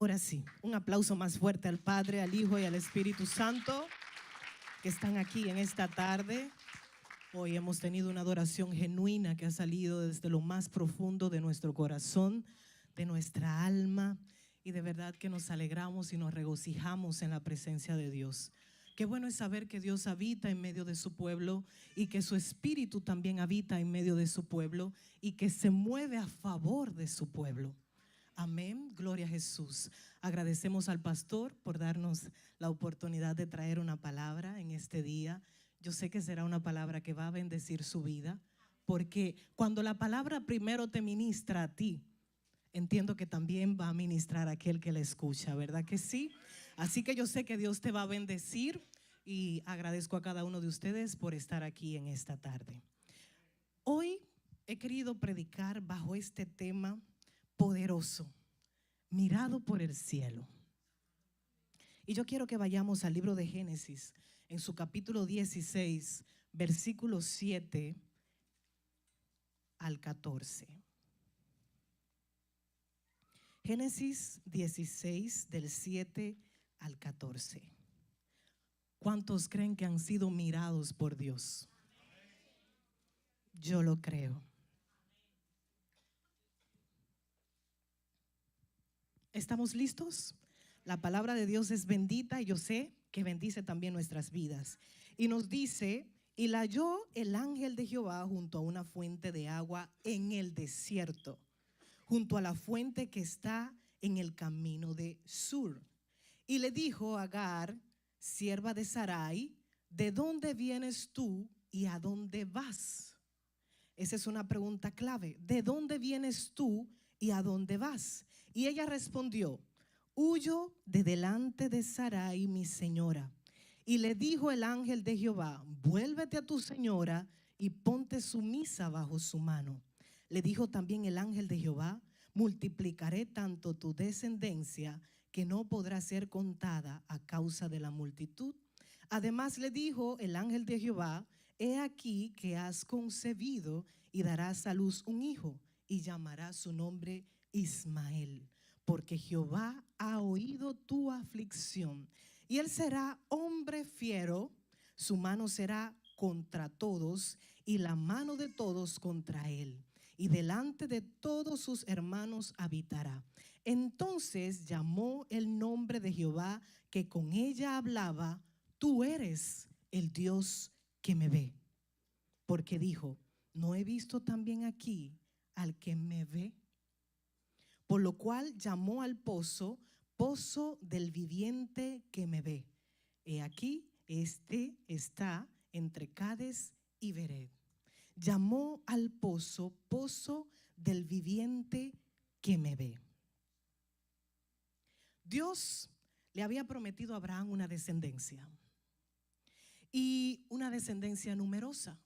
Ahora sí, un aplauso más fuerte al Padre, al Hijo y al Espíritu Santo que están aquí en esta tarde. Hoy hemos tenido una adoración genuina que ha salido desde lo más profundo de nuestro corazón, de nuestra alma, y de verdad que nos alegramos y nos regocijamos en la presencia de Dios. Qué bueno es saber que Dios habita en medio de su pueblo y que su Espíritu también habita en medio de su pueblo y que se mueve a favor de su pueblo. Amén, gloria a Jesús. Agradecemos al pastor por darnos la oportunidad de traer una palabra en este día. Yo sé que será una palabra que va a bendecir su vida, porque cuando la palabra primero te ministra a ti, entiendo que también va a ministrar a aquel que la escucha, ¿verdad que sí? Así que yo sé que Dios te va a bendecir y agradezco a cada uno de ustedes por estar aquí en esta tarde. Hoy he querido predicar bajo este tema poderoso, mirado por el cielo. Y yo quiero que vayamos al libro de Génesis, en su capítulo 16, versículos 7 al 14. Génesis 16, del 7 al 14. ¿Cuántos creen que han sido mirados por Dios? Yo lo creo. ¿Estamos listos? La palabra de Dios es bendita y yo sé que bendice también nuestras vidas. Y nos dice: y la halló el ángel de Jehová junto a una fuente de agua en el desierto, junto a la fuente que está en el camino de Sur. Y le dijo a Agar, sierva de Sarai: ¿de dónde vienes tú y a dónde vas? Esa es una pregunta clave. ¿De dónde vienes tú y a dónde vas? Y ella respondió: huyo de delante de Sarai, mi señora. Y le dijo el ángel de Jehová: vuélvete a tu señora y ponte sumisa bajo su mano. Le dijo también el ángel de Jehová: multiplicaré tanto tu descendencia que no podrá ser contada a causa de la multitud. Además le dijo el ángel de Jehová: he aquí que has concebido y darás a luz un hijo, y llamarás su nombre Ismael, porque Jehová ha oído tu aflicción. Y él será hombre fiero, su mano será contra todos y la mano de todos contra él, y delante de todos sus hermanos habitará. Entonces llamó el nombre de Jehová que con ella hablaba: tú eres el Dios que me ve. Porque dijo: ¿no he visto también aquí al que me ve? Por lo cual llamó al pozo: pozo del viviente que me ve. He aquí, este está entre Cades y Bered. Llamó al pozo: pozo del viviente que me ve. Dios le había prometido a Abraham una descendencia, y una descendencia numerosa,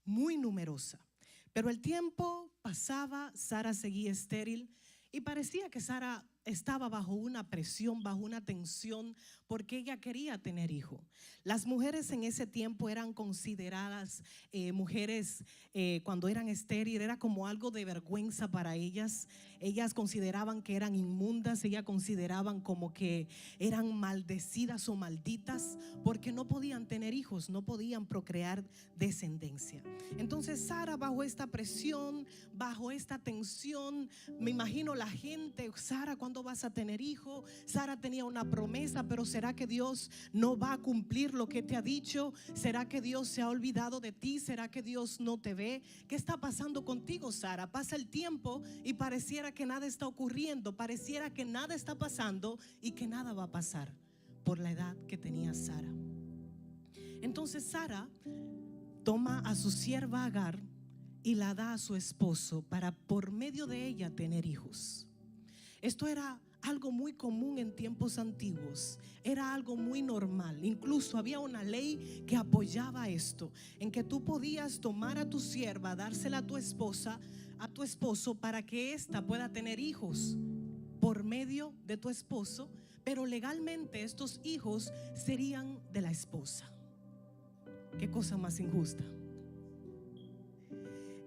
muy numerosa. Pero el tiempo pasaba, Sara seguía estéril y parecía que Sara estaba bajo una presión, bajo una tensión, porque ella quería tener hijo. Las mujeres en ese tiempo eran consideradas mujeres, cuando eran estériles, era como algo de vergüenza para ellas. Ellas consideraban que eran inmundas, ellas consideraban como que eran maldecidas o malditas, porque no podían tener hijos, no podían procrear descendencia. Entonces Sara, bajo esta presión, bajo esta tensión, me imagino la gente: Sara, ¿cuándo vas a tener hijo? Sara tenía una promesa, pero ¿será que Dios no va a cumplir lo que te ha dicho? ¿Será que Dios se ha olvidado de ti? ¿Será que Dios no te ve? ¿Qué está pasando contigo, Sara? Pasa el tiempo y pareciera que nada está ocurriendo, pareciera que nada está pasando y que nada va a pasar por la edad que tenía Sara. Entonces Sara toma a su sierva Agar y la da a su esposo para por medio de ella tener hijos. Esto era algo muy común en tiempos antiguos, era algo muy normal. Incluso había una ley que apoyaba esto, en que tú podías tomar a tu sierva, dársela a tu esposa, a tu esposo, para que ésta pueda tener hijos por medio de tu esposo, pero legalmente estos hijos serían de la esposa. Qué cosa más injusta.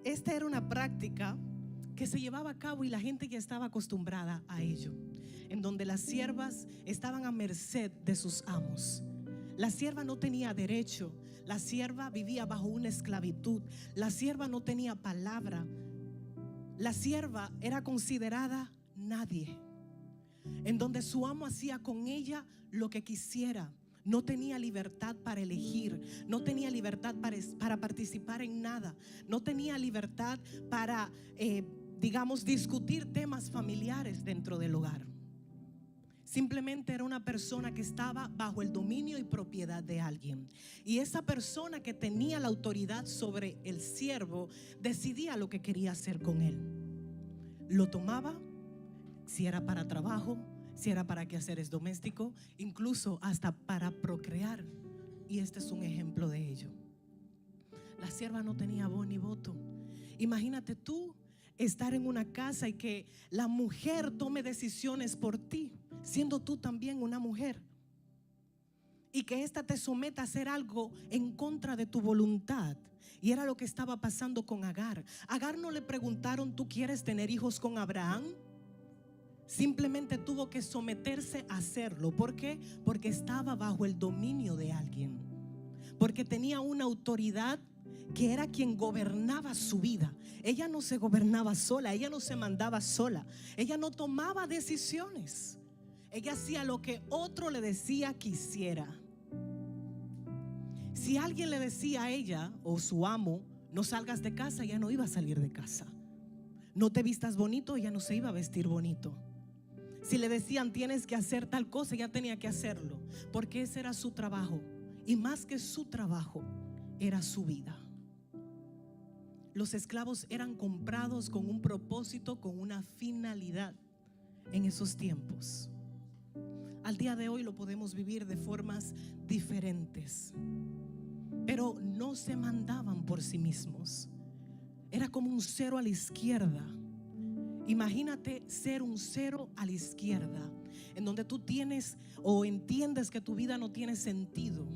Esta era una práctica que se llevaba a cabo y la gente ya estaba acostumbrada a ello, en donde las siervas estaban a merced de sus amos. La sierva no tenía derecho, la sierva vivía bajo una esclavitud, la sierva no tenía palabra, la sierva era considerada nadie, en donde su amo hacía con ella lo que quisiera. No tenía libertad para elegir, no tenía libertad para participar en nada, no tenía libertad para, discutir temas familiares dentro del hogar. Simplemente era una persona que estaba bajo el dominio y propiedad de alguien. Y esa persona que tenía la autoridad sobre el siervo decidía lo que quería hacer con él. Lo tomaba, si era para trabajo, si era para quehaceres domésticos, incluso hasta para procrear. Y este es un ejemplo de ello. La sierva no tenía voz ni voto. Imagínate tú estar en una casa y que la mujer tome decisiones por ti, siendo tú también una mujer, y que ésta te someta a hacer algo en contra de tu voluntad. Y era lo que estaba pasando con Agar. Agar no le preguntaron: ¿tú quieres tener hijos con Abraham? Simplemente tuvo que someterse a hacerlo. ¿Por qué? Porque estaba bajo el dominio de alguien, porque tenía una autoridad que era quien gobernaba su vida. Ella no se gobernaba sola, ella no se mandaba sola, ella no tomaba decisiones, ella hacía lo que otro le decía que hiciera. Si alguien le decía a ella o su amo: no salgas de casa, ella no iba a salir de casa. No te vistas bonito, ella no se iba a vestir bonito. Si le decían: tienes que hacer tal cosa, ella tenía que hacerlo, porque ese era su trabajo. Y más que su trabajo, era su vida. Los esclavos eran comprados con un propósito, con una finalidad en esos tiempos. Al día de hoy lo podemos vivir de formas diferentes, pero no se mandaban por sí mismos. Era como un cero a la izquierda. Imagínate ser un cero a la izquierda, en donde tú tienes o entiendes que tu vida no tiene sentido.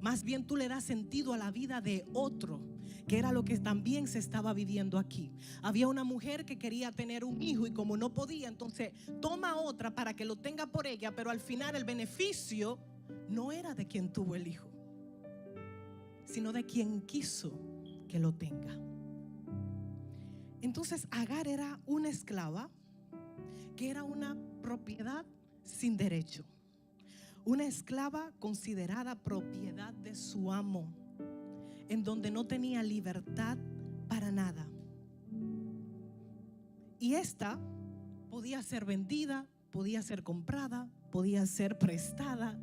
Más bien tú le das sentido a la vida de otro, que era lo que también se estaba viviendo aquí. Había una mujer que quería tener un hijo y como no podía, entonces toma otra para que lo tenga por ella, pero al final el beneficio no era de quien tuvo el hijo, sino de quien quiso que lo tenga. Entonces Agar era una esclava que era una propiedad sin derecho, una esclava considerada propiedad de su amo, en donde no tenía libertad para nada. Y esta podía ser vendida, podía ser comprada, podía ser prestada.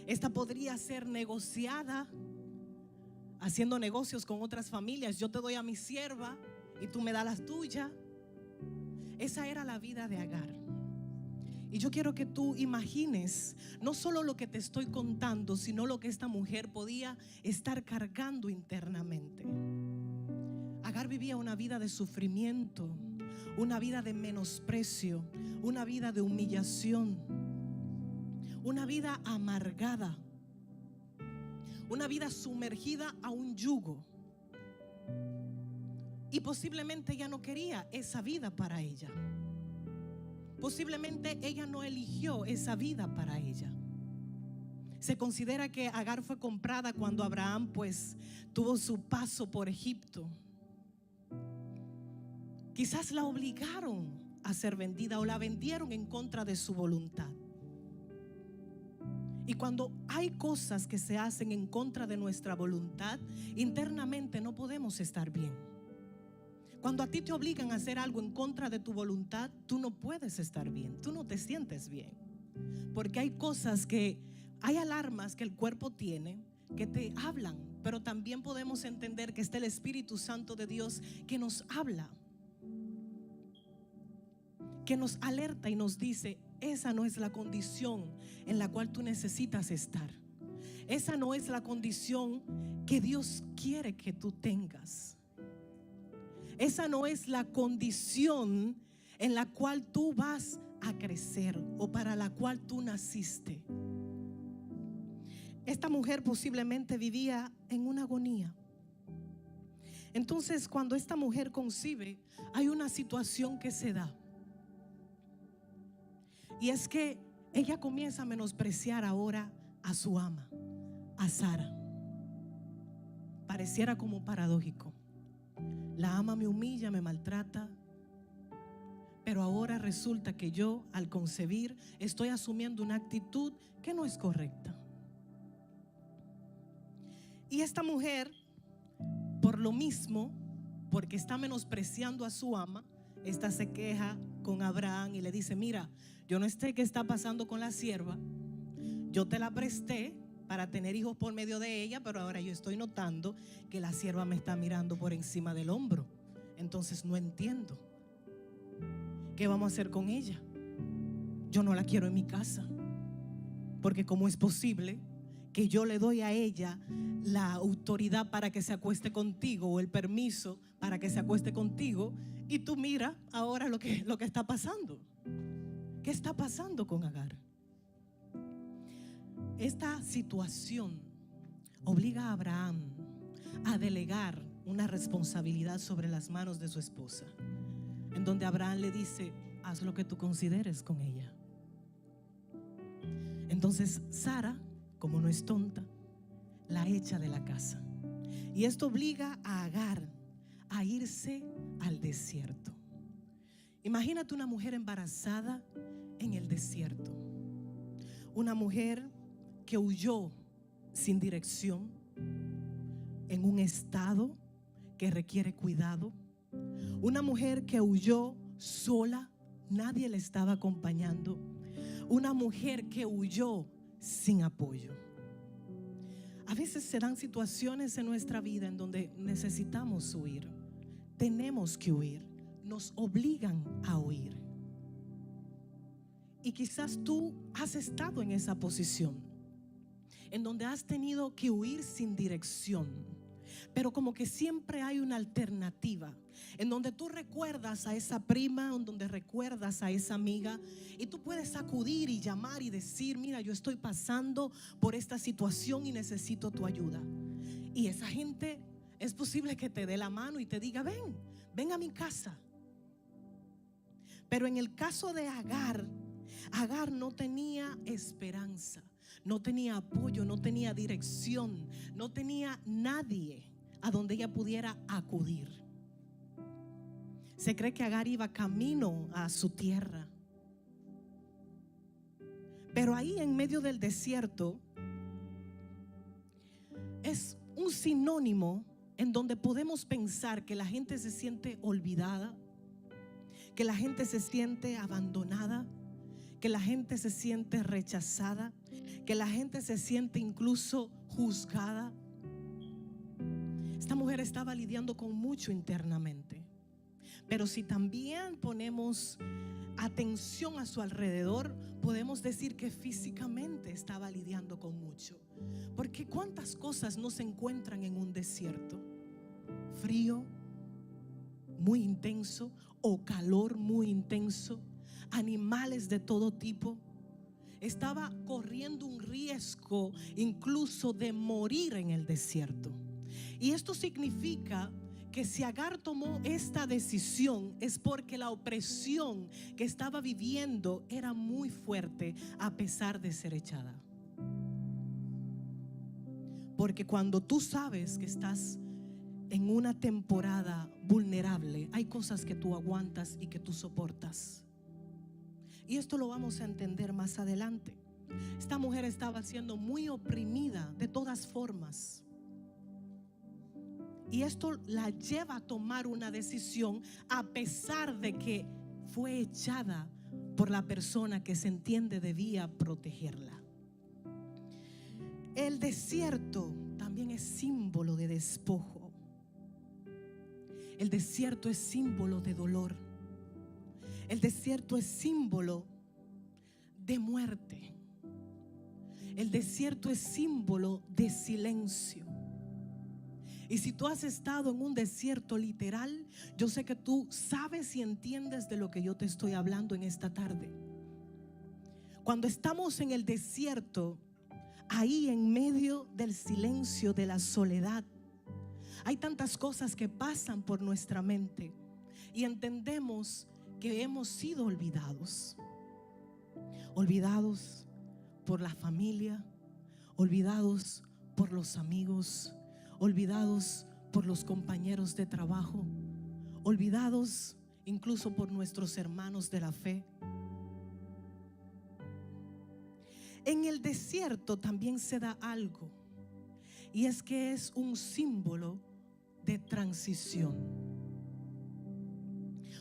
Esta podría ser negociada, haciendo negocios con otras familias. Yo te doy a mi sierva y tú me das las tuyas. Esa era la vida de Agar. Y yo quiero que tú imagines no solo lo que te estoy contando, sino lo que esta mujer podía estar cargando internamente. Agar vivía una vida de sufrimiento, una vida de menosprecio, una vida de humillación, una vida amargada, una vida sumergida a un yugo. Y posiblemente ella no quería esa vida para ella. Posiblemente ella no eligió esa vida para ella. Se considera que Agar fue comprada cuando Abraham pues tuvo su paso por Egipto. Quizás la obligaron a ser vendida o la vendieron en contra de su voluntad. Y cuando hay cosas que se hacen en contra de nuestra voluntad, internamente no podemos estar bien. Cuando a ti te obligan a hacer algo en contra de tu voluntad, tú no puedes estar bien, tú no te sientes bien. Porque hay cosas hay alarmas que el cuerpo tiene que te hablan, pero también podemos entender que está el Espíritu Santo de Dios que nos habla, que nos alerta y nos dice: esa no es la condición en la cual tú necesitas estar. Esa no es la condición que Dios quiere que tú tengas. Esa no es la condición en la cual tú vas a crecer o para la cual tú naciste. Esta mujer posiblemente vivía en una agonía. Entonces, cuando esta mujer concibe, hay una situación que se da. Y es que ella comienza a menospreciar ahora a su ama, a Sara. Pareciera como paradójico. La ama me humilla, me maltrata, pero ahora resulta que yo, al concebir, estoy asumiendo una actitud que no es correcta. Y esta mujer, por lo mismo, porque está menospreciando a su ama, esta se queja con Abraham y le dice: mira, yo no sé qué está pasando con la sierva, yo te la presté para tener hijos por medio de ella, pero ahora yo estoy notando que la sierva me está mirando por encima del hombro. Entonces no entiendo. ¿Qué vamos a hacer con ella? Yo no la quiero en mi casa, porque ¿cómo es posible que yo le doy a ella la autoridad para que se acueste contigo, o el permiso para que se acueste contigo, y tú mira ahora lo que está pasando? ¿Qué está pasando con Agar? Esta situación obliga a Abraham a delegar una responsabilidad sobre las manos de su esposa, en donde Abraham le dice: haz lo que tú consideres con ella. Entonces Sara, como no es tonta, la echa de la casa. Y esto obliga a Agar a irse al desierto. Imagínate una mujer embarazada en el desierto. Una mujer que huyó sin dirección, en un estado que requiere cuidado. Una mujer que huyó sola, nadie le estaba acompañando. Una mujer que huyó sin apoyo. A veces se dan situaciones en nuestra vida en donde necesitamos huir. Tenemos que huir. Nos obligan a huir. Y quizás tú has estado en esa posición, en donde has tenido que huir sin dirección, pero como que siempre hay una alternativa, en donde tú recuerdas a esa prima, en donde recuerdas a esa amiga, y tú puedes acudir y llamar y decir: mira, yo estoy pasando por esta situación y necesito tu ayuda. Y esa gente es posible que te dé la mano y te diga: ven a mi casa. Pero en el caso de Agar, Agar no tenía esperanza, no tenía apoyo, no tenía dirección, no tenía nadie a donde ella pudiera acudir. Se cree que Agar iba camino a su tierra, pero ahí en medio del desierto es un sinónimo en donde podemos pensar que la gente se siente olvidada, que la gente se siente abandonada, que la gente se siente rechazada, que la gente se siente incluso juzgada. Esta mujer estaba lidiando con mucho internamente, pero si también ponemos atención a su alrededor, podemos decir que físicamente estaba lidiando con mucho. Porque ¿cuántas cosas no se encuentran en un desierto? Frío muy intenso o calor muy intenso, animales de todo tipo. Estaba corriendo un riesgo incluso de morir en el desierto. Y esto significa que si Agar tomó esta decisión es porque la opresión que estaba viviendo era muy fuerte, a pesar de ser echada. Porque cuando tú sabes que estás en una temporada vulnerable, hay cosas que tú aguantas y que tú soportas. Y esto lo vamos a entender más adelante. Esta mujer estaba siendo muy oprimida de todas formas. Y esto la lleva a tomar una decisión, a pesar de que fue echada por la persona que se entiende debía protegerla. El desierto también es símbolo de despojo. El desierto es símbolo de dolor. El desierto es símbolo de muerte. El desierto es símbolo de silencio. Y si tú has estado en un desierto literal, yo sé que tú sabes y entiendes de lo que yo te estoy hablando en esta tarde. Cuando estamos en el desierto, ahí en medio del silencio, de la soledad, Hay tantas cosas que pasan por nuestra mente y entendemos que hemos sido olvidados. Olvidados por la familia, olvidados por los amigos, olvidados por los compañeros de trabajo, olvidados incluso por nuestros hermanos de la fe. En el desierto también se da algo, y es que es un símbolo de transición.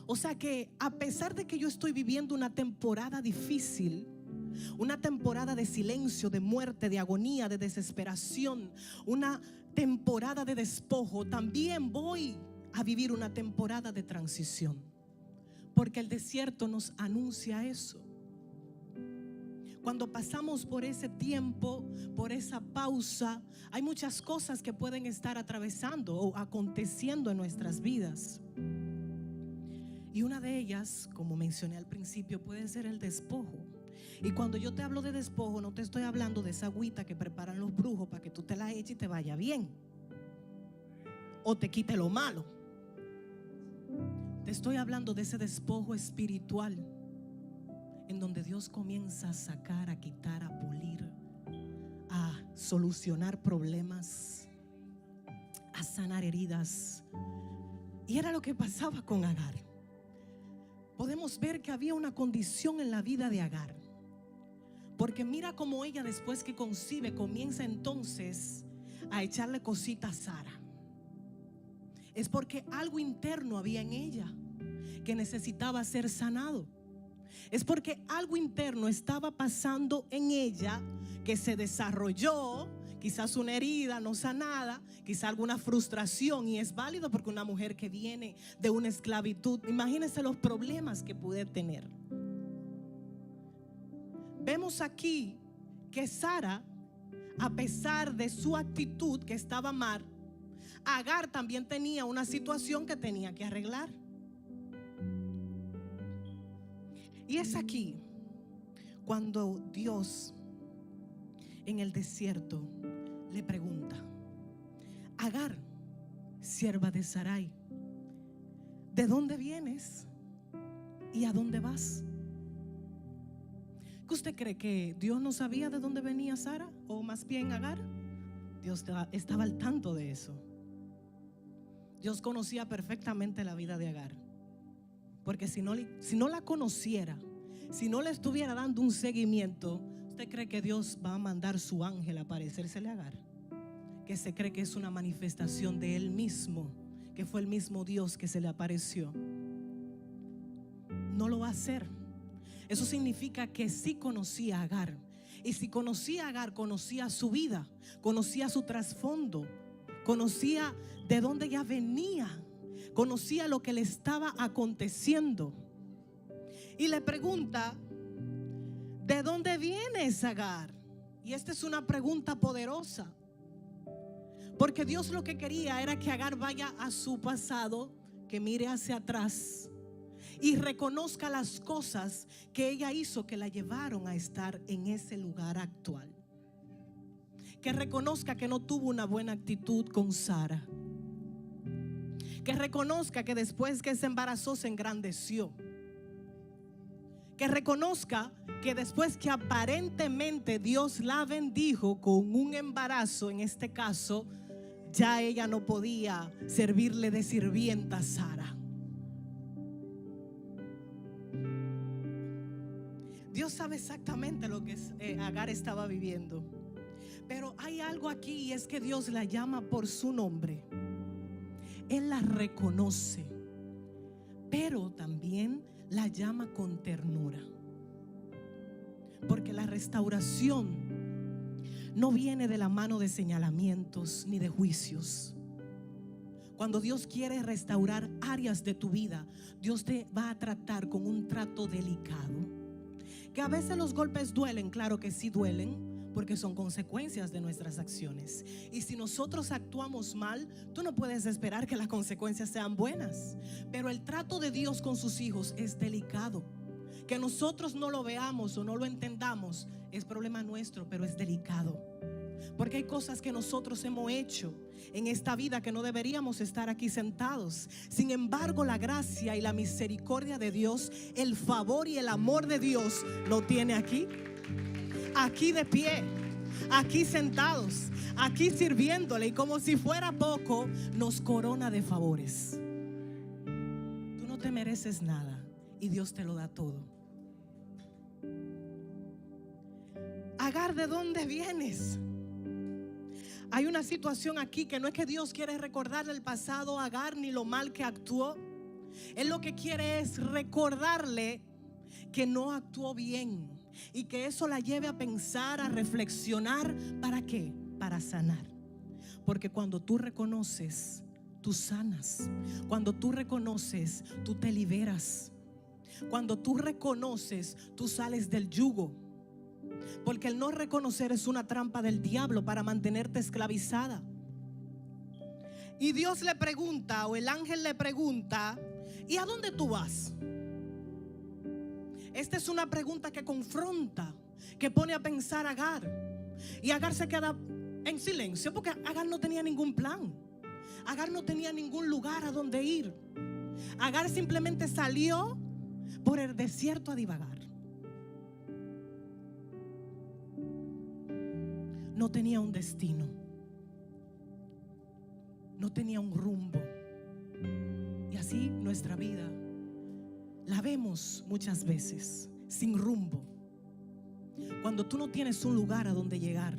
O sea que a pesar de que yo estoy viviendo una temporada difícil, una temporada de silencio, de muerte, de agonía, de desesperación, una temporada de despojo, también voy a vivir una temporada de transición, porque el desierto nos anuncia eso. Cuando pasamos por ese tiempo, por esa pausa, hay muchas cosas que pueden estar atravesando o aconteciendo en nuestras vidas. Y una de ellas, como mencioné al principio, puede ser el despojo. Y cuando yo te hablo de despojo, no te estoy hablando de esa agüita que preparan los brujos para que tú te la eches y te vaya bien, o te quite lo malo. Te estoy hablando de ese despojo espiritual, en donde Dios comienza a sacar, a quitar, a pulir, a solucionar problemas, a sanar heridas. Y era lo que pasaba con Agar. Podemos ver que había una condición en la vida de Agar, porque mira cómo ella, después que concibe, comienza entonces a echarle cositas a Sara. Es porque algo interno había en ella que necesitaba ser sanado. Es porque algo interno estaba pasando en ella que se desarrolló, quizás una herida no sanada, quizás alguna frustración, y es válido porque una mujer que viene de una esclavitud, imagínense los problemas que puede tener. Vemos aquí que Sara, a pesar de su actitud que estaba mal, Agar también tenía una situación que tenía que arreglar. Y es aquí cuando Dios en el desierto le pregunta: Agar, sierva de Sarai, ¿de dónde vienes y a dónde vas? ¿Qué usted cree, que Dios no sabía de dónde venía Sara, o más bien Agar? Dios estaba al tanto de eso. Dios conocía perfectamente la vida de Agar, porque si no la conociera, si no le estuviera dando un seguimiento, ¿usted cree que Dios va a mandar su ángel a aparecérsele a Agar? Que se cree que es una manifestación de Él mismo, que fue el mismo Dios que se le apareció. No lo va a hacer. Eso significa que sí conocía a Agar. Y si conocía a Agar, conocía su vida, conocía su trasfondo, conocía de dónde ella venía, conocía lo que le estaba aconteciendo. Y le pregunta: ¿de dónde vienes, Agar? Y esta es una pregunta poderosa, porque Dios lo que quería era que Agar vaya a su pasado, que mire hacia atrás y reconozca las cosas que ella hizo que la llevaron a estar en ese lugar actual. Que reconozca que no tuvo una buena actitud con Sara. Que reconozca que después que se embarazó se engrandeció. Que reconozca que después que aparentemente Dios la bendijo con un embarazo, en este caso, ya ella no podía servirle de sirvienta a Sara. Dios sabe exactamente lo que Agar estaba viviendo. Pero hay algo aquí, y es que Dios la llama por su nombre. Él la reconoce, pero también la llama con ternura. Porque la restauración no viene de la mano de señalamientos ni de juicios. Cuando Dios quiere restaurar áreas de tu vida, Dios te va a tratar con un trato delicado. Que a veces los golpes duelen, claro que sí duelen, porque son consecuencias de nuestras acciones. Y si nosotros actuamos mal, tú no puedes esperar que las consecuencias sean buenas. Pero el trato de Dios con sus hijos es delicado. Que nosotros no lo veamos o no lo entendamos es problema nuestro, pero es delicado. Porque hay cosas que nosotros hemos hecho en esta vida que no deberíamos estar aquí sentados. Sin embargo, la gracia y la misericordia de Dios, el favor y el amor de Dios lo tiene aquí de pie, aquí sentados, aquí sirviéndole, y como si fuera poco, nos corona de favores. Tú no te mereces nada y Dios te lo da todo. Agar, ¿de dónde vienes? Hay una situación aquí que no es que Dios quiere recordarle el pasado a Agar ni lo mal que actuó. Él lo que quiere es recordarle que no actuó bien, y que eso la lleve a pensar, a reflexionar. ¿Para qué? Para sanar. Porque cuando tú reconoces, tú sanas. Cuando tú reconoces, tú te liberas. Cuando tú reconoces, tú sales del yugo. Porque el no reconocer es una trampa del diablo para mantenerte esclavizada. Y Dios le pregunta, o el ángel le pregunta: ¿y a dónde tú vas? Esta es una pregunta que confronta, que pone a pensar a Agar. Y Agar se queda en silencio, porque Agar no tenía ningún plan. Agar no tenía ningún lugar a donde ir. Agar simplemente salió por el desierto a divagar. No tenía un destino, no tenía un rumbo. Y así nuestra vida la vemos muchas veces sin rumbo. Cuando tú no tienes un lugar a donde llegar,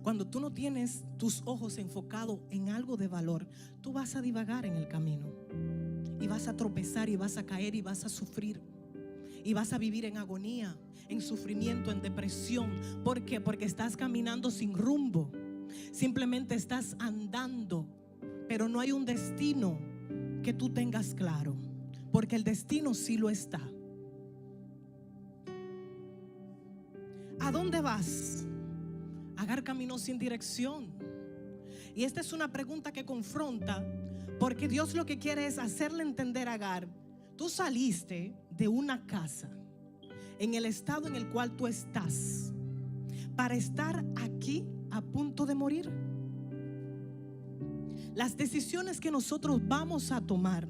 cuando tú no tienes tus ojos enfocados en algo de valor, tú vas a divagar en el camino y vas a tropezar y vas a caer y vas a sufrir y vas a vivir en agonía, en sufrimiento, en depresión. ¿Por qué? Porque estás caminando sin rumbo. Simplemente estás andando, pero no hay un destino que tú tengas claro, porque el destino sí lo está. ¿A dónde vas? Agar caminó sin dirección. Y esta es una pregunta que confronta, porque Dios lo que quiere es hacerle entender a Agar: tú saliste de una casa en el estado en el cual tú estás para estar aquí a punto de morir. Las decisiones que nosotros vamos a tomar,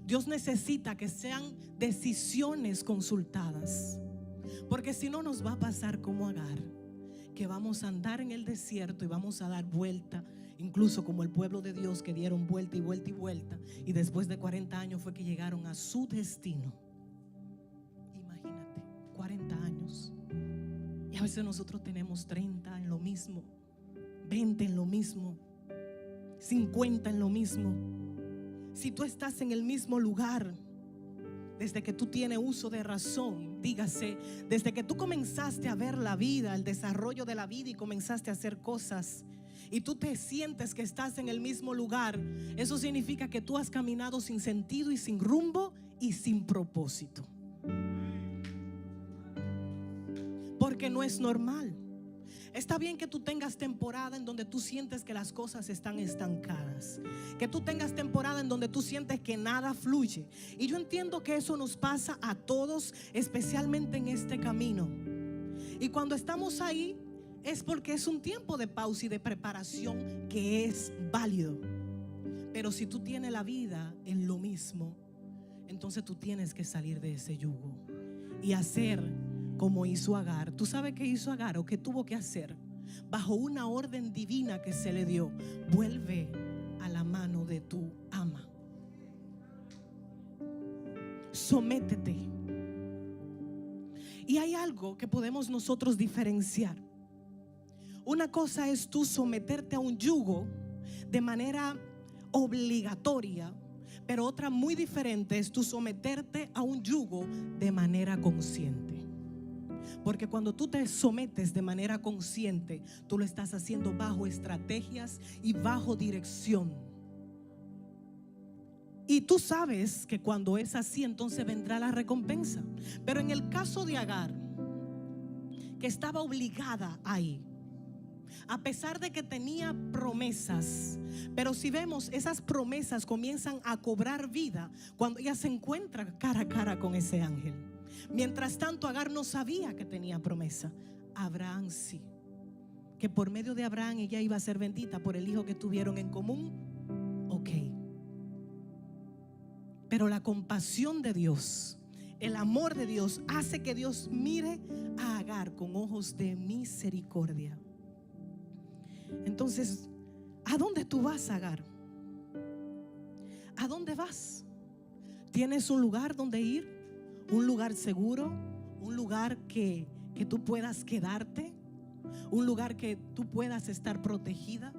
Dios necesita que sean decisiones consultadas, porque si no nos va a pasar como Agar, que vamos a andar en el desierto y vamos a dar vuelta, incluso como el pueblo de Dios, que dieron vuelta y vuelta y vuelta, y después de 40 años fue que llegaron a su destino. Imagínate, 40 años. Y a veces nosotros tenemos 30 en lo mismo, 20 en lo mismo, 50 en lo mismo. Si tú estás en el mismo lugar desde que tú tienes uso de razón, dígase, desde que tú comenzaste a ver la vida, el desarrollo de la vida, y comenzaste a hacer cosas, y tú te sientes que estás en el mismo lugar, eso significa que tú has caminado sin sentido y sin rumbo y sin propósito. Porque no es normal. Está bien que tú tengas temporada en donde tú sientes que las cosas están estancadas, que tú tengas temporada en donde tú sientes que nada fluye. Y yo entiendo que eso nos pasa a todos, especialmente en este camino. Y cuando estamos ahí es porque es un tiempo de pausa y de preparación que es válido. Pero si tú tienes la vida en lo mismo, entonces tú tienes que salir de ese yugo y hacer como hizo Agar. ¿Tú sabes qué hizo Agar o qué tuvo que hacer? Bajo una orden divina que se le dio: vuelve a la mano de tu ama. Sométete. Y hay algo que podemos nosotros diferenciar. Una cosa es tú someterte a un yugo de manera obligatoria, pero otra muy diferente es tú someterte a un yugo de manera consciente. Porque cuando tú te sometes de manera consciente, tú lo estás haciendo bajo estrategias y bajo dirección. Y tú sabes que cuando es así, entonces vendrá la recompensa. Pero en el caso de Agar, que estaba obligada ahí, a pesar de que tenía promesas, pero si vemos, esas promesas comienzan a cobrar vida cuando ella se encuentra cara a cara con ese ángel. Mientras tanto, Agar no sabía que tenía promesa. Abraham sí. que por medio de Abraham ella iba a ser bendita por el hijo que tuvieron en común. Ok. Pero la compasión de Dios, el amor de Dios, hace que Dios mire a Agar con ojos de misericordia. Entonces, ¿a dónde tú vas, Agar? ¿A dónde vas? ¿Tienes un lugar donde ir? ¿Un lugar seguro? ¿Un lugar que tú puedas quedarte? ¿Un lugar que tú puedas estar protegida?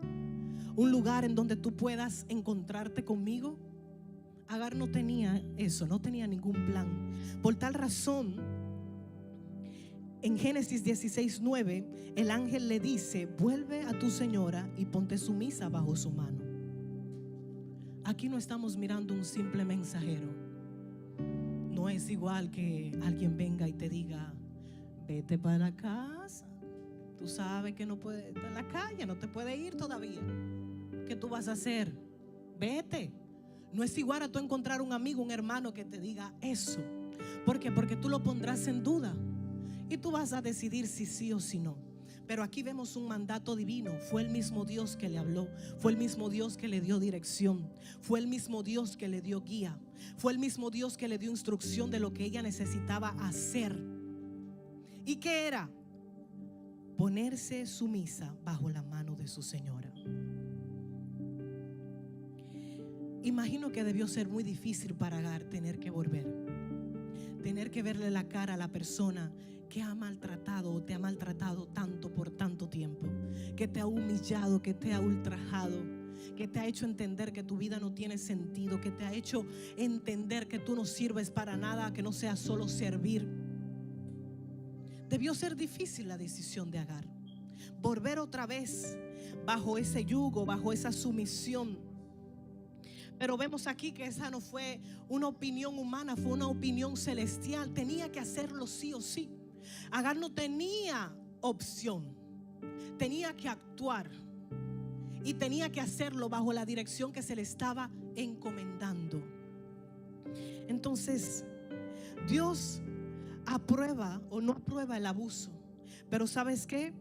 ¿Un lugar en donde tú puedas encontrarte conmigo? Agar no tenía eso, no tenía ningún plan. Por tal razón, en Génesis 16:9, el ángel le dice: vuelve a tu señora y ponte sumisa bajo su mano. Aquí no estamos mirando un simple mensajero. No es igual que alguien venga y te diga: vete para la casa. Tú sabes que no puedes estar en la calle, no te puedes ir todavía. ¿Qué tú vas a hacer? Vete. No es igual a tú encontrar un amigo, un hermano que te diga eso. ¿Por qué? Porque tú lo pondrás en duda y tú vas a decidir si sí o si no. Pero aquí vemos un mandato divino. Fue el mismo Dios que le habló. Fue el mismo Dios que le dio dirección. Fue el mismo Dios que le dio guía. Fue el mismo Dios que le dio instrucción de lo que ella necesitaba hacer. ¿Y qué era? Ponerse sumisa bajo la mano de su señora. Imagino que debió ser muy difícil para Agar tener que volver, tener que verle la cara a la persona que ha maltratado o te ha maltratado tanto por tanto tiempo, que te ha humillado, que te ha ultrajado, que te ha hecho entender que tu vida no tiene sentido, que te ha hecho entender que tú no sirves para nada, que no sea solo servir. Debió ser difícil la decisión de Agar, volver otra vez bajo ese yugo, bajo esa sumisión. Pero vemos aquí que esa no fue una opinión humana, fue una opinión celestial. Tenía que hacerlo sí o sí. Agar no tenía opción, tenía que actuar y tenía que hacerlo bajo la dirección que se le estaba encomendando. Entonces, Dios aprueba o no aprueba el abuso, pero ¿sabes qué?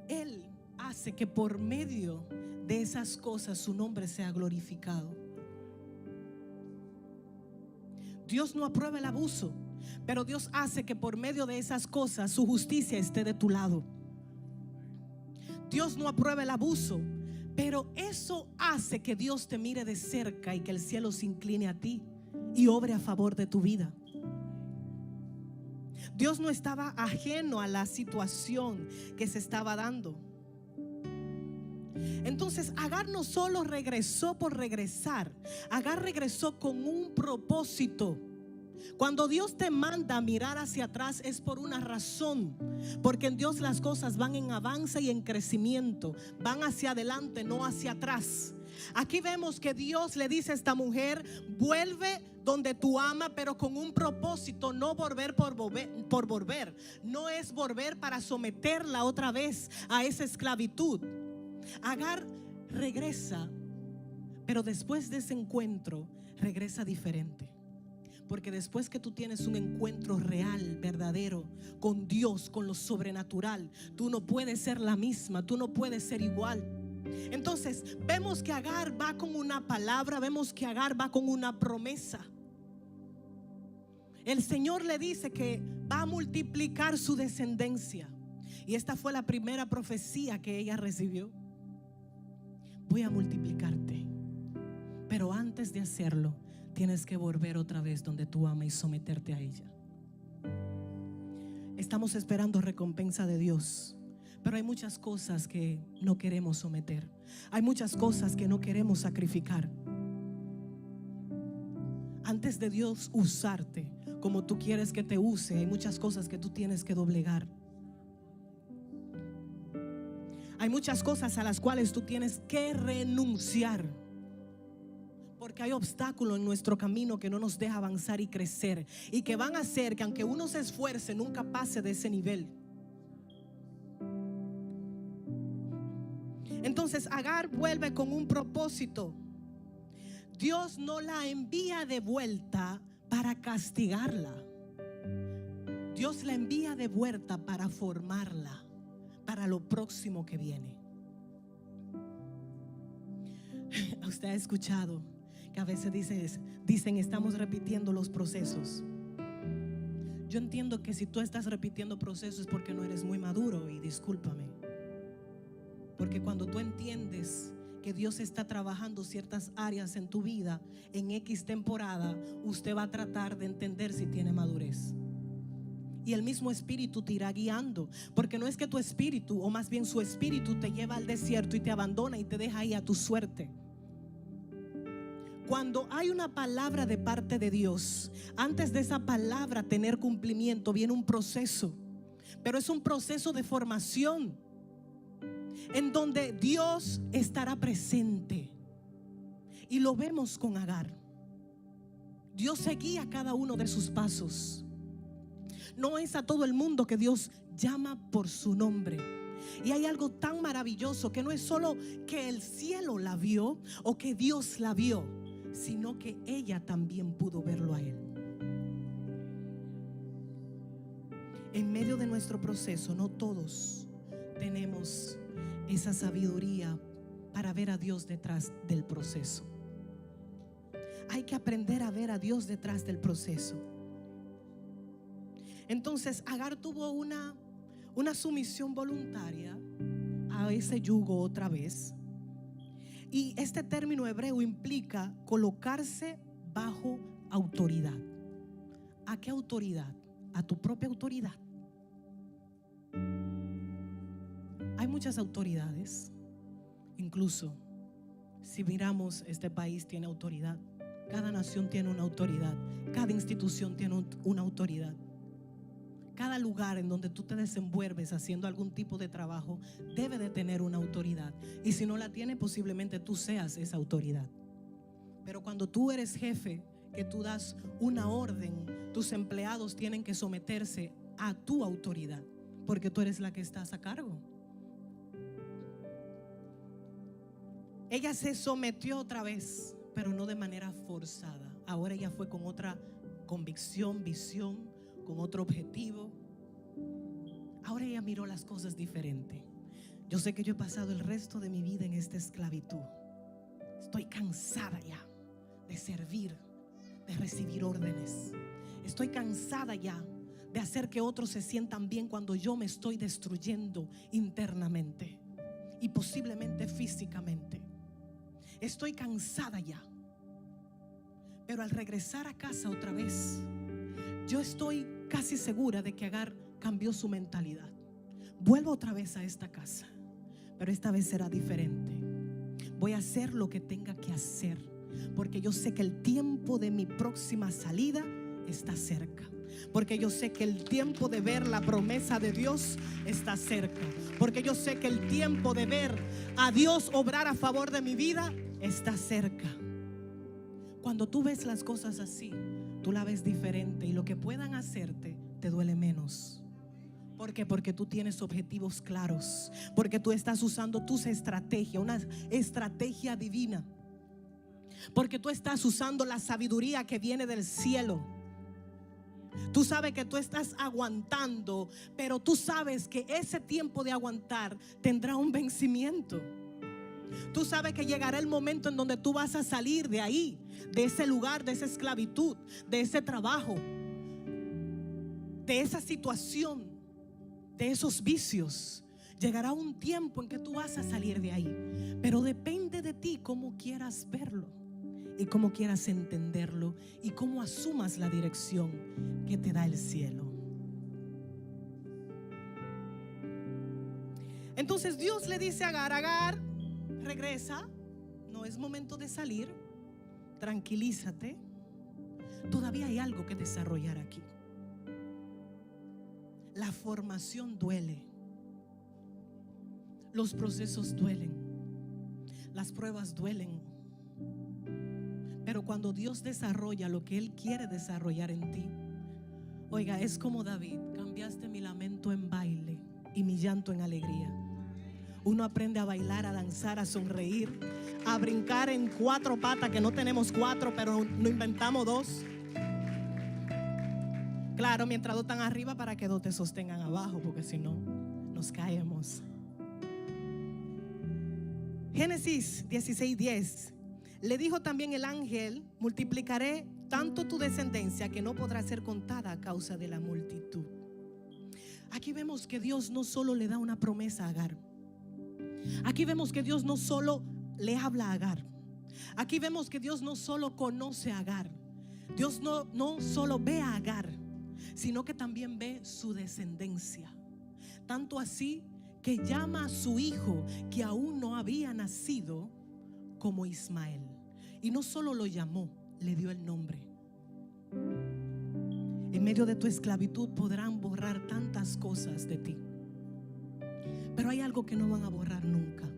Él hace que por medio de esas cosas su nombre sea glorificado. Dios no aprueba el abuso, pero Dios hace que por medio de esas cosas su justicia esté de tu lado. Dios no aprueba el abuso, pero eso hace que Dios te mire de cerca y que el cielo se incline a ti y obre a favor de tu vida. Dios no estaba ajeno a la situación que se estaba dando. Entonces Agar no solo regresó por regresar, Agar regresó con un propósito. Cuando Dios te manda a mirar hacia atrás es por una razón, porque en Dios las cosas van en avance y en crecimiento, van hacia adelante, no hacia atrás. Aquí vemos que Dios le dice a esta mujer: vuelve donde tú amas, pero con un propósito, no volver por volver. No es volver para someterla otra vez a esa esclavitud. Agar regresa, pero después de ese encuentro regresa diferente. Porque después que tú tienes un encuentro real, verdadero, con Dios, con lo sobrenatural, tú no puedes ser la misma, tú no puedes ser igual. Entonces vemos que Agar va con una palabra, vemos que Agar va con una promesa. El Señor le dice que va a multiplicar su descendencia. Y esta fue la primera profecía que ella recibió. Voy a multiplicarte, pero antes de hacerlo tienes que volver otra vez donde tú amas y someterte a ella. Estamos esperando recompensa de Dios, pero hay muchas cosas que no queremos someter. Hay muchas cosas que no queremos sacrificar. Antes de Dios usarte como tú quieres que te use, hay muchas cosas que tú tienes que doblegar. Hay muchas cosas a las cuales tú tienes que renunciar, porque hay obstáculos en nuestro camino que no nos deja avanzar y crecer, y que van a hacer que aunque uno se esfuerce nunca pase de ese nivel. Entonces Agar vuelve con un propósito. Dios no la envía de vuelta para castigarla. Dios la envía de vuelta para formarla, para lo próximo que viene. Usted ha escuchado que a veces dicen estamos repitiendo los procesos. Yo entiendo que si tú estás repitiendo procesos es porque no eres muy maduro, y discúlpame. Porque cuando tú entiendes que Dios está trabajando ciertas áreas en tu vida en X temporada, usted va a tratar de entender si tiene madurez. Y el mismo espíritu te irá guiando, porque no es que tu espíritu, o más bien su espíritu, te lleva al desierto y te abandona y te deja ahí a tu suerte. Cuando hay una palabra de parte de Dios, antes de esa palabra tener cumplimiento viene un proceso, pero es un proceso de formación en donde Dios estará presente. Y lo vemos con Agar. Dios seguía cada uno de sus pasos. No es a todo el mundo que Dios llama por su nombre. Y hay algo tan maravilloso, que no es solo que el cielo la vio o que Dios la vio, sino que ella también pudo verlo a él. En medio de nuestro proceso, no todos tenemos esa sabiduría para ver a Dios detrás del proceso. Hay que aprender a ver a Dios detrás del proceso. Entonces Agar tuvo una sumisión voluntaria a ese yugo otra vez. Y este término hebreo implica colocarse bajo autoridad. ¿A qué autoridad? A tu propia autoridad. Hay muchas autoridades. Incluso si miramos, este país tiene autoridad. Cada nación tiene una autoridad. Cada institución tiene una autoridad. Cada lugar en donde tú te desenvuelves haciendo algún tipo de trabajo debe de tener una autoridad. Y si no la tiene, posiblemente tú seas esa autoridad. Pero cuando tú eres jefe, que tú das una orden, tus empleados tienen que someterse a tu autoridad, porque tú eres la que estás a cargo. Ella se sometió otra vez, pero no de manera forzada. Ahora ella fue con otra convicción, visión, con otro objetivo. Ahora ella miró las cosas diferente. Yo sé que yo he pasado el resto de mi vida en esta esclavitud. Estoy cansada ya de servir, de recibir órdenes. Estoy cansada ya de hacer que otros se sientan bien cuando yo me estoy destruyendo internamente y posiblemente físicamente. Estoy cansada ya. Pero al regresar a casa otra vez, yo estoy casi segura de que Agar cambió su mentalidad. Vuelvo otra vez a esta casa, pero esta vez será diferente. Voy a hacer lo que tenga que hacer, porque yo sé que el tiempo de mi próxima salida está cerca. Porque yo sé que el tiempo de ver la promesa de Dios está cerca. Porque yo sé que el tiempo de ver a Dios obrar a favor de mi vida está cerca. Cuando tú ves las cosas así, tú la ves diferente, y lo que puedan hacerte te duele menos. ¿Por qué? Porque tú tienes objetivos claros, porque tú estás usando tus estrategias, una estrategia divina, porque tú estás usando la sabiduría que viene del cielo. Tú sabes que tú estás aguantando, pero tú sabes que ese tiempo de aguantar tendrá un vencimiento. Tú sabes que llegará el momento en donde tú vas a salir de ahí, de ese lugar, de esa esclavitud, de ese trabajo, de esa situación, de esos vicios. Llegará un tiempo en que tú vas a salir de ahí, pero depende de ti cómo quieras verlo y cómo quieras entenderlo y cómo asumas la dirección que te da el cielo. Entonces Dios le dice a Agar: Agar, regresa, no es momento de salir, tranquilízate, todavía hay algo que desarrollar aquí. La formación duele, los procesos duelen, las pruebas duelen, pero cuando Dios desarrolla lo que Él quiere desarrollar en ti, oiga, es como David: cambiaste mi lamento en baile y mi llanto en alegría. Uno aprende a bailar, a danzar, a sonreír, a brincar en 4 patas, que no tenemos 4, pero no inventamos 2. Claro, mientras dos están arriba, para que dos te sostengan abajo, porque si no, nos caemos. Génesis 16:10. Le dijo también el ángel: multiplicaré tanto tu descendencia que no podrá ser contada a causa de la multitud. Aquí vemos que Dios no solo le da una promesa a Agar. Aquí vemos que Dios no solo le habla a Agar. Aquí vemos que Dios no solo conoce a Agar. Dios no solo ve a Agar, sino que también ve su descendencia. Tanto así que llama a su hijo, que aún no había nacido, como Ismael. Y no solo lo llamó, le dio el nombre. En medio de tu esclavitud podrán borrar tantas cosas de ti, pero hay algo que no van a borrar nunca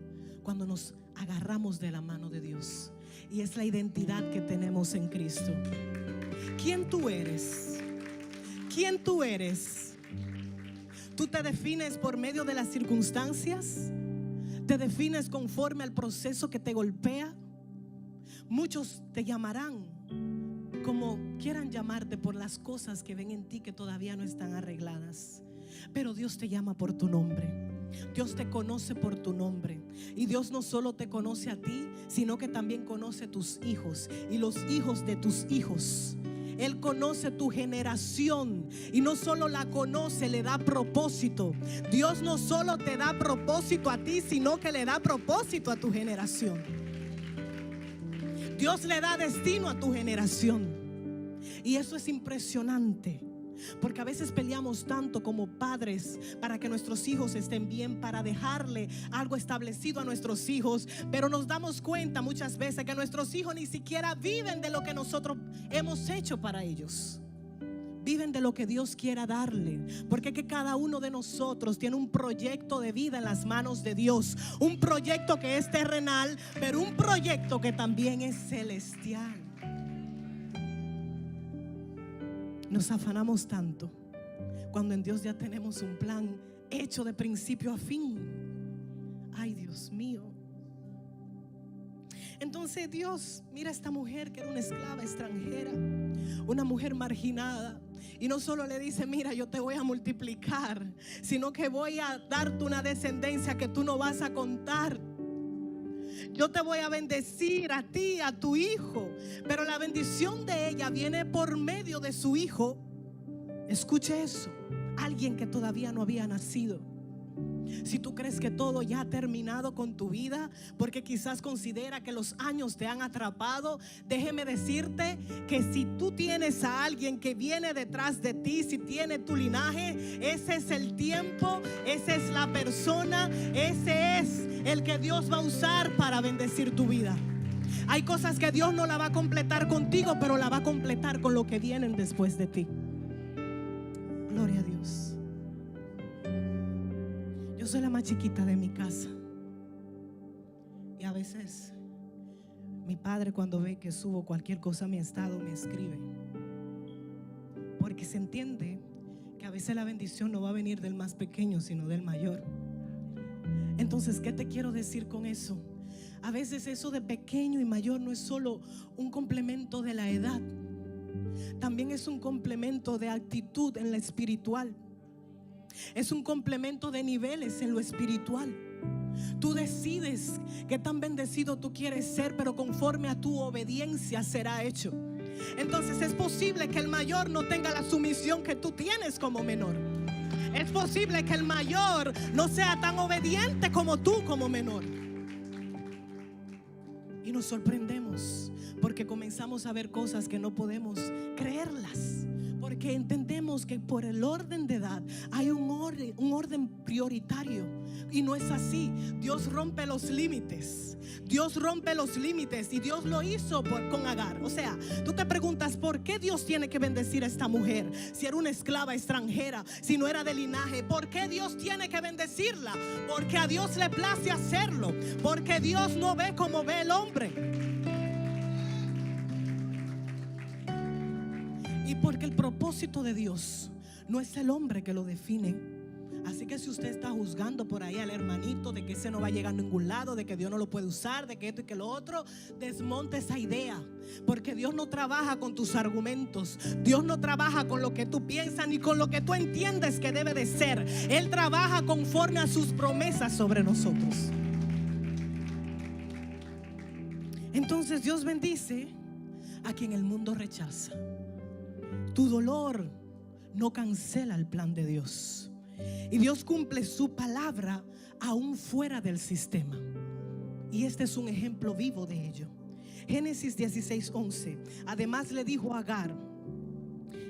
cuando nos agarramos de la mano de Dios, y es la identidad que tenemos en Cristo. ¿Quién tú eres? ¿Quién tú eres? ¿Tú te defines por medio de las circunstancias? ¿Te defines conforme al proceso que te golpea? Muchos te llamarán como quieran llamarte por las cosas que ven en ti que todavía no están arregladas, pero Dios te llama por tu nombre. Dios te conoce por tu nombre. Y Dios no solo te conoce a ti, sino que también conoce tus hijos y los hijos de tus hijos. Él conoce tu generación, y no solo la conoce, le da propósito. Dios no solo te da propósito a ti, sino que le da propósito a tu generación. Dios le da destino a tu generación. Y eso es impresionante, porque a veces peleamos tanto como padres para que nuestros hijos estén bien, para dejarle algo establecido a nuestros hijos, pero nos damos cuenta muchas veces que nuestros hijos ni siquiera viven de lo que nosotros hemos hecho para ellos. Viven de lo que Dios quiera darle, porque es que cada uno de nosotros tiene un proyecto de vida en las manos de Dios. Un proyecto que es terrenal, pero un proyecto que también es celestial. Nos afanamos tanto cuando en Dios ya tenemos un plan hecho de principio a fin. Ay, Dios mío. Entonces Dios mira a esta mujer que era una esclava extranjera, una mujer marginada, y no solo le dice: mira, yo te voy a multiplicar, sino que voy a darte una descendencia que tú no vas a contar. Yo te voy a bendecir a ti, a tu hijo. Pero la bendición de ella viene por medio de su hijo. Escuche eso: alguien que todavía no había nacido. Si tú crees que todo ya ha terminado con tu vida, porque quizás considera que los años te han atrapado, déjeme decirte que si tú tienes a alguien que viene detrás de ti, si tiene tu linaje, ese es el tiempo, esa es la persona, ese es el que Dios va a usar para bendecir tu vida. Hay cosas que Dios no la va a completar contigo, pero la va a completar con lo que vienen después de ti. Gloria a Dios. Yo soy la más chiquita de mi casa, y a veces mi padre, cuando ve que subo cualquier cosa a mi estado, me escribe, porque se entiende que a veces la bendición no va a venir del más pequeño, sino del mayor. Entonces, ¿qué te quiero decir con eso? A veces eso de pequeño y mayor no es solo un complemento de la edad, también es un complemento de actitud en la espiritual. Es un complemento de niveles en lo espiritual. Tú decides qué tan bendecido tú quieres ser, pero conforme a tu obediencia será hecho. Entonces es posible que el mayor no tenga la sumisión que tú tienes como menor. Es posible que el mayor no sea tan obediente como tú como menor. Y nos sorprendemos porque comenzamos a ver cosas que no podemos creerlas, porque entendemos que por el orden de edad hay un orden prioritario, y no es así. Dios rompe los límites. Dios rompe los límites, y Dios lo hizo con Agar. O sea, tú te preguntas: ¿por qué Dios tiene que bendecir a esta mujer? Si era una esclava extranjera, si no era de linaje, ¿por qué Dios tiene que bendecirla? Porque a Dios le place hacerlo, porque Dios no ve como ve el hombre. Y porque el propósito de Dios no es el hombre que lo define. Así que si usted está juzgando por ahí al hermanito de que ese no va a llegar a ningún lado, de que Dios no lo puede usar, de que esto y que lo otro, desmonte esa idea, porque Dios no trabaja con tus argumentos. Dios no trabaja con lo que tú piensas ni con lo que tú entiendes que debe de ser. Él trabaja conforme a sus promesas sobre nosotros. Entonces Dios bendice a quien el mundo rechaza. Tu dolor no cancela el plan de Dios. Y Dios cumple su palabra aún fuera del sistema. Y este es un ejemplo vivo de ello. Génesis 16:11. Además le dijo a Agar: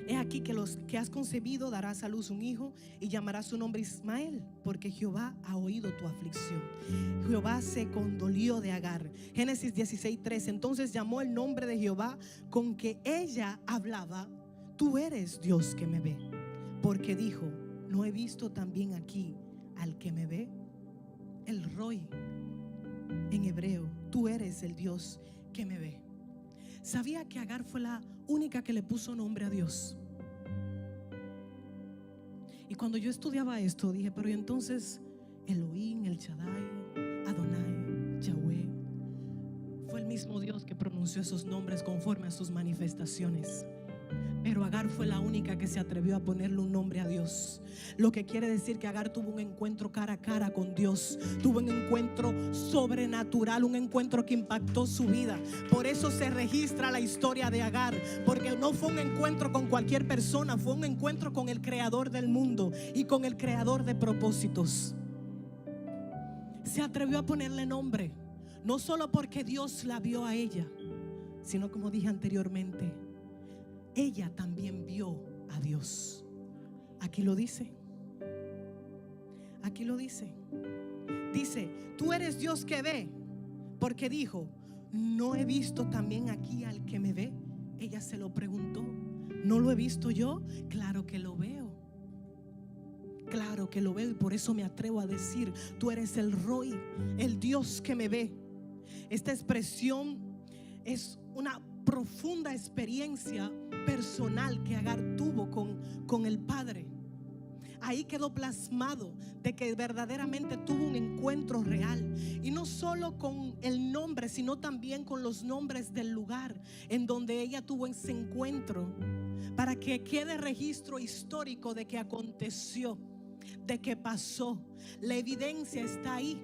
he aquí que los que has concebido darás a luz un hijo y llamarás su nombre Ismael, porque Jehová ha oído tu aflicción. Jehová se condolió de Agar. Génesis 16:3. Entonces llamó el nombre de Jehová con que ella hablaba: tú eres Dios que me ve. Porque dijo: ¿no he visto también aquí al que me ve? El Roy en hebreo, tú eres el Dios que me ve. ¿Sabía que Agar fue la única que le puso nombre a Dios? Y cuando yo estudiaba esto dije: pero ¿y entonces Elohim, El Shaddai, Adonai, Yahweh? Fue el mismo Dios que pronunció esos nombres conforme a sus manifestaciones. Pero Agar fue la única que se atrevió a ponerle un nombre a Dios. Lo que quiere decir que Agar tuvo un encuentro cara a cara con Dios. Tuvo un encuentro sobrenatural, un encuentro que impactó su vida. Por eso se registra la historia de Agar, porque no fue un encuentro con cualquier persona, fue un encuentro con el creador del mundo y con el creador de propósitos. Se atrevió a ponerle nombre, no solo porque Dios la vio a ella, sino, como dije anteriormente, ella también vio a Dios. Aquí lo dice. Aquí lo dice. Dice: tú eres Dios que ve. Porque dijo: ¿no he visto también aquí al que me ve? Ella se lo preguntó: ¿no lo he visto yo? Claro que lo veo. Claro que lo veo, y por eso me atrevo a decir: tú eres el Roy, el Dios que me ve. Esta expresión es una profunda experiencia personal que Agar tuvo con el Padre. Ahí quedó plasmado de que verdaderamente tuvo un encuentro real, y no solo con el nombre, sino también con los nombres del lugar en donde ella tuvo ese encuentro, para que quede registro histórico de que aconteció, de que pasó. La evidencia está ahí.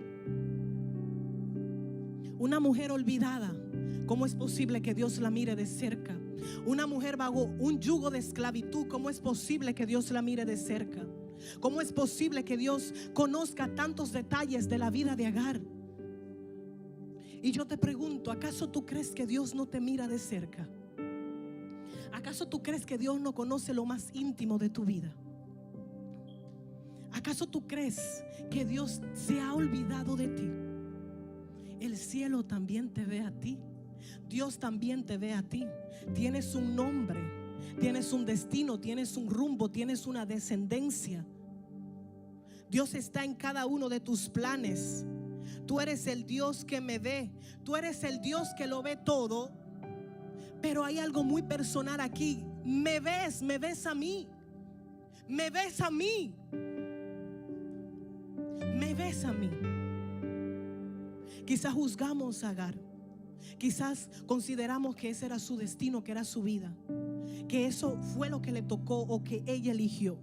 Una mujer olvidada, ¿cómo es posible que Dios la mire de cerca? Una mujer bajo un yugo de esclavitud, ¿cómo es posible que Dios la mire de cerca? ¿Cómo es posible que Dios conozca tantos detalles de la vida de Agar? Y yo te pregunto, ¿acaso tú crees que Dios no te mira de cerca? ¿Acaso tú crees que Dios no conoce lo más íntimo de tu vida? ¿Acaso tú crees que Dios se ha olvidado de ti? El cielo también te ve a ti. Dios también te ve a ti. Tienes un nombre, tienes un destino, tienes un rumbo, tienes una descendencia. Dios está en cada uno de tus planes. Tú eres el Dios que me ve. Tú eres el Dios que lo ve todo. Pero hay algo muy personal aquí. Me ves a mí. Me ves a mí. Me ves a mí. Quizás juzgamos a Agar. Quizás consideramos que ese era su destino, que era su vida, que eso fue lo que le tocó o que ella eligió.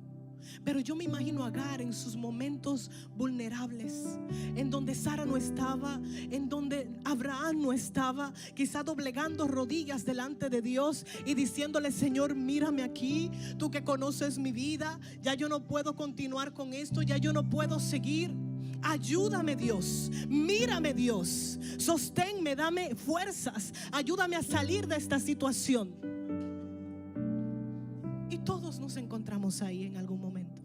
Pero yo me imagino a Agar en sus momentos vulnerables, en donde Sara no estaba, en donde Abraham no estaba, quizá doblegando rodillas delante de Dios y diciéndole: Señor, mírame aquí, tú que conoces mi vida, ya yo no puedo continuar con esto, ya yo no puedo seguir. Ayúdame, Dios, mírame, Dios, sosténme, dame fuerzas, ayúdame a salir de esta situación. Y todos nos encontramos ahí en algún momento,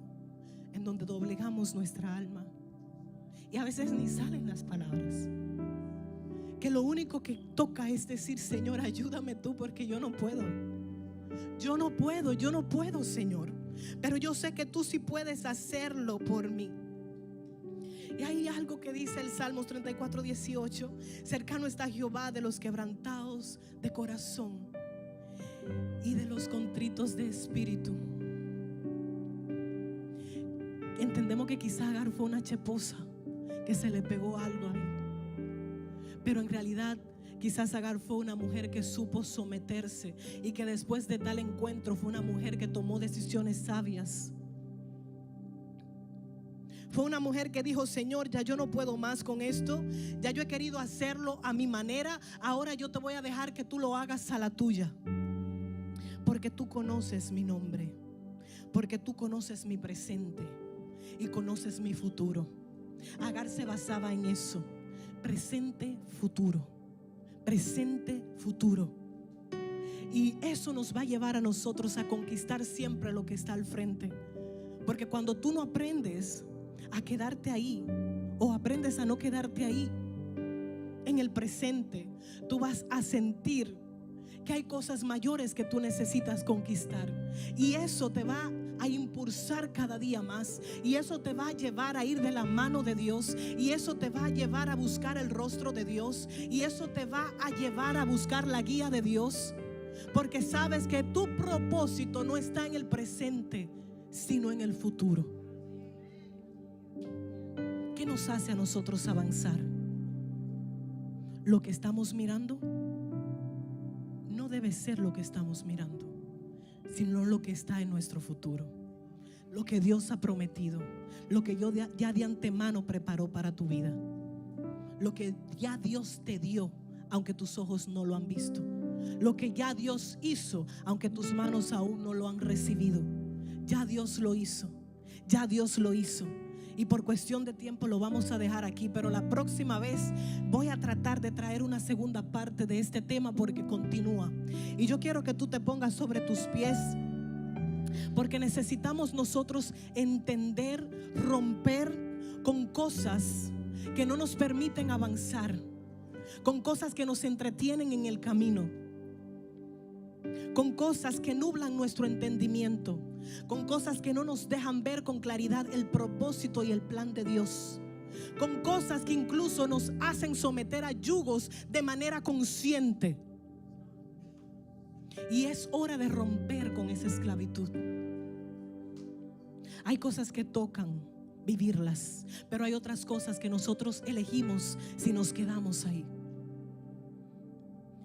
en donde doblegamos nuestra alma y a veces ni salen las palabras, que lo único que toca es decir: Señor, ayúdame tú, porque yo no puedo. Yo no puedo, Señor, pero yo sé que tú sí puedes hacerlo por mí. Y hay algo que dice el Salmos 34:18: cercano está Jehová de los quebrantados de corazón y de los contritos de espíritu. entendemos que quizá Agar fue una cheposa, que se le pegó algo ahí. Pero en realidad quizás Agar fue una mujer que supo someterse y que después de tal encuentro fue una mujer que tomó decisiones sabias. Fue una mujer que dijo: Señor, ya yo no puedo más con esto. Ya yo he querido hacerlo a mi manera. Ahora yo te voy a dejar que tú lo hagas a la tuya. Porque tú conoces mi nombre. Porque tú conoces mi presente y conoces mi futuro. Agar se basaba en eso. Presente, futuro. Presente, futuro. Y eso nos va a llevar a nosotros a conquistar siempre lo que está al frente. Porque cuando tú no aprendes a quedarte ahí, o aprendes a no quedarte ahí en el presente, tú vas a sentir que hay cosas mayores que tú necesitas conquistar. Y eso te va a impulsar cada día más. Y eso te va a llevar a ir de la mano de Dios. Y eso te va a llevar a buscar el rostro de Dios. Y eso te va a llevar a buscar la guía de Dios. Porque sabes que tu propósito no está en el presente, sino en el futuro. ¿Qué nos hace a nosotros avanzar? Lo que estamos mirando no debe ser lo que estamos mirando, sino lo que está en nuestro futuro. Lo que Dios ha prometido, lo que ya de antemano preparó para tu vida, lo que ya Dios te dio, aunque tus ojos no lo han visto, lo que ya Dios hizo, aunque tus manos aún no lo han recibido. Ya Dios lo hizo, ya Dios lo hizo. Y por cuestión de tiempo lo vamos a dejar aquí, pero la próxima vez voy a tratar de traer una segunda parte de este tema, porque continúa. Y yo quiero que tú te pongas sobre tus pies, porque necesitamos nosotros entender, romper con cosas que no nos permiten avanzar, con cosas que nos entretienen en el camino, con cosas que nublan nuestro entendimiento, con cosas que no nos dejan ver con claridad el propósito y el plan de Dios, con cosas que incluso nos hacen someter a yugos de manera consciente. Y es hora de romper con esa esclavitud. Hay cosas que tocan vivirlas, pero hay otras cosas que nosotros elegimos si nos quedamos ahí.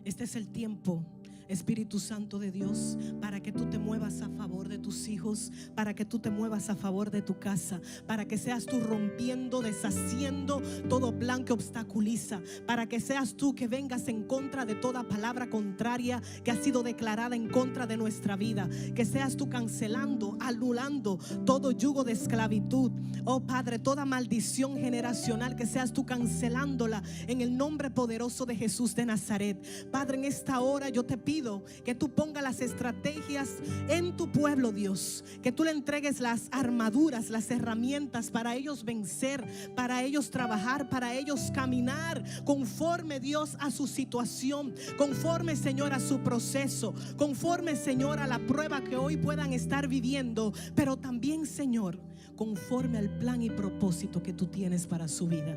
Este es el tiempo, Espíritu Santo de Dios, para que tú te muevas a favor de tus hijos, para que tú te muevas a favor de tu casa, para que seas tú rompiendo, deshaciendo todo plan que obstaculiza, para que seas tú que vengas en contra de toda palabra contraria que ha sido declarada en contra de nuestra vida, que seas tú cancelando, anulando todo yugo de esclavitud. Oh Padre, toda maldición generacional, que seas tú cancelándola en el nombre poderoso de Jesús de Nazaret. Padre, en esta hora yo te pido que tú pongas las estrategias en tu pueblo, Dios, que tú le entregues las armaduras, las herramientas para ellos vencer, para ellos trabajar, para ellos caminar conforme, Dios, a su situación, conforme, Señor, a su proceso, conforme, Señor, a la prueba que hoy puedan estar viviendo, pero también, Señor, conforme al plan y propósito que tú tienes para su vida.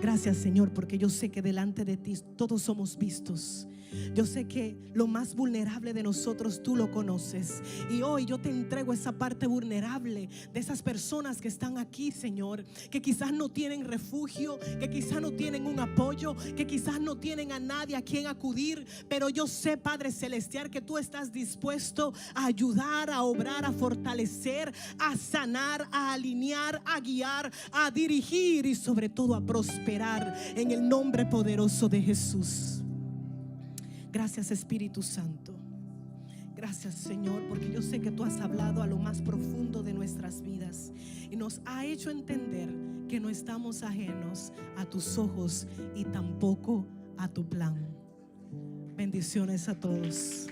Gracias, Señor, porque yo sé que delante de ti todos somos vistos. Yo sé que lo más vulnerable de nosotros tú lo conoces. Y hoy yo te entrego esa parte vulnerable de esas personas que están aquí, Señor, que quizás no tienen refugio, que quizás no tienen un apoyo, que quizás no tienen a nadie a quien acudir. Pero yo sé, Padre Celestial, que tú estás dispuesto a ayudar, a obrar, a fortalecer, a sanar, a alinear, a guiar, a dirigir y sobre todo a prosperar en el nombre poderoso de Jesús. Gracias, Espíritu Santo. Gracias, Señor, porque yo sé que tú has hablado a lo más profundo de nuestras vidas y nos ha hecho entender que no estamos ajenos a tus ojos y tampoco a tu plan. Bendiciones a todos.